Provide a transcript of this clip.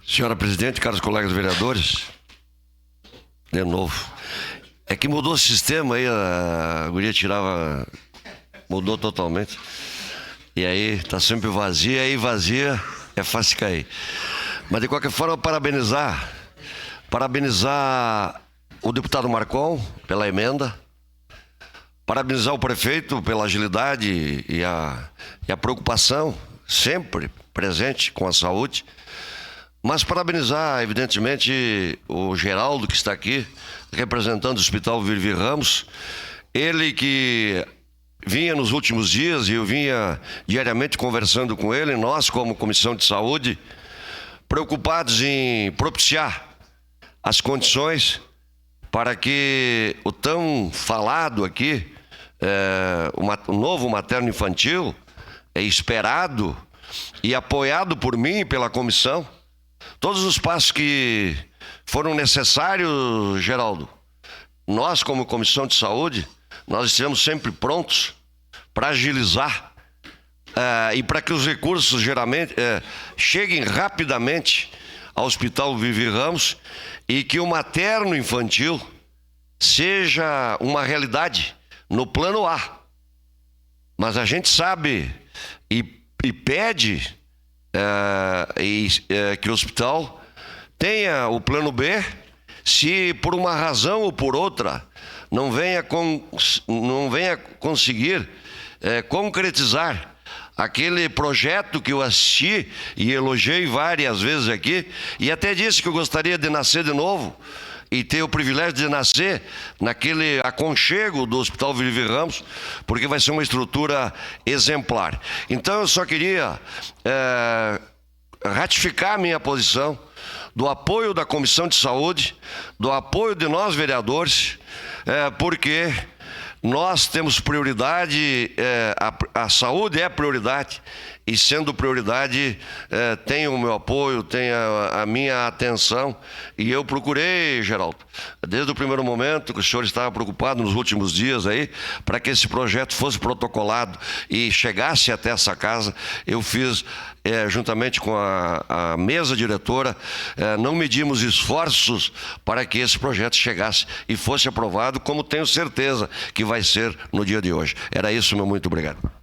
Senhora presidente, caros colegas vereadores, de novo. É que mudou o sistema aí, a guria tirava, mudou totalmente. E aí tá sempre vazia, aí vazia é fácil cair. Mas de qualquer forma, parabenizar o deputado Marcon pela emenda, parabenizar o prefeito pela agilidade e a preocupação sempre presente com a saúde. Mas parabenizar, evidentemente, o Geraldo, que está aqui, representando o Hospital Vivi Ramos. Ele que vinha nos últimos dias, e eu vinha diariamente conversando com ele, nós, como Comissão de Saúde, preocupados em propiciar as condições para que o tão falado aqui, o novo materno infantil, esperado e apoiado por mim e pela comissão, todos os passos que foram necessários, Geraldo, nós como Comissão de Saúde, nós estivemos sempre prontos para agilizar e para que os recursos cheguem rapidamente ao Hospital Vivi Ramos e que o materno infantil seja uma realidade no plano A. Mas a gente sabe e pede que o hospital tenha o plano B, se por uma razão ou por outra não venha conseguir concretizar aquele projeto que eu assisti e elogiei várias vezes aqui, e até disse que eu gostaria de nascer de novo e ter o privilégio de nascer naquele aconchego do Hospital Vivi Ramos, porque vai ser uma estrutura exemplar. Então eu só queria ratificar a minha posição do apoio da Comissão de Saúde, do apoio de nós vereadores, porque nós temos prioridade, a saúde é prioridade, e sendo prioridade, tem o meu apoio, tem a minha atenção, e eu procurei, Geraldo, desde o primeiro momento que o senhor estava preocupado nos últimos dias aí, para que esse projeto fosse protocolado e chegasse até essa casa, eu fiz, juntamente com a mesa diretora, não medimos esforços para que esse projeto chegasse e fosse aprovado, como tenho certeza que vai ser no dia de hoje. Era isso, meu muito obrigado.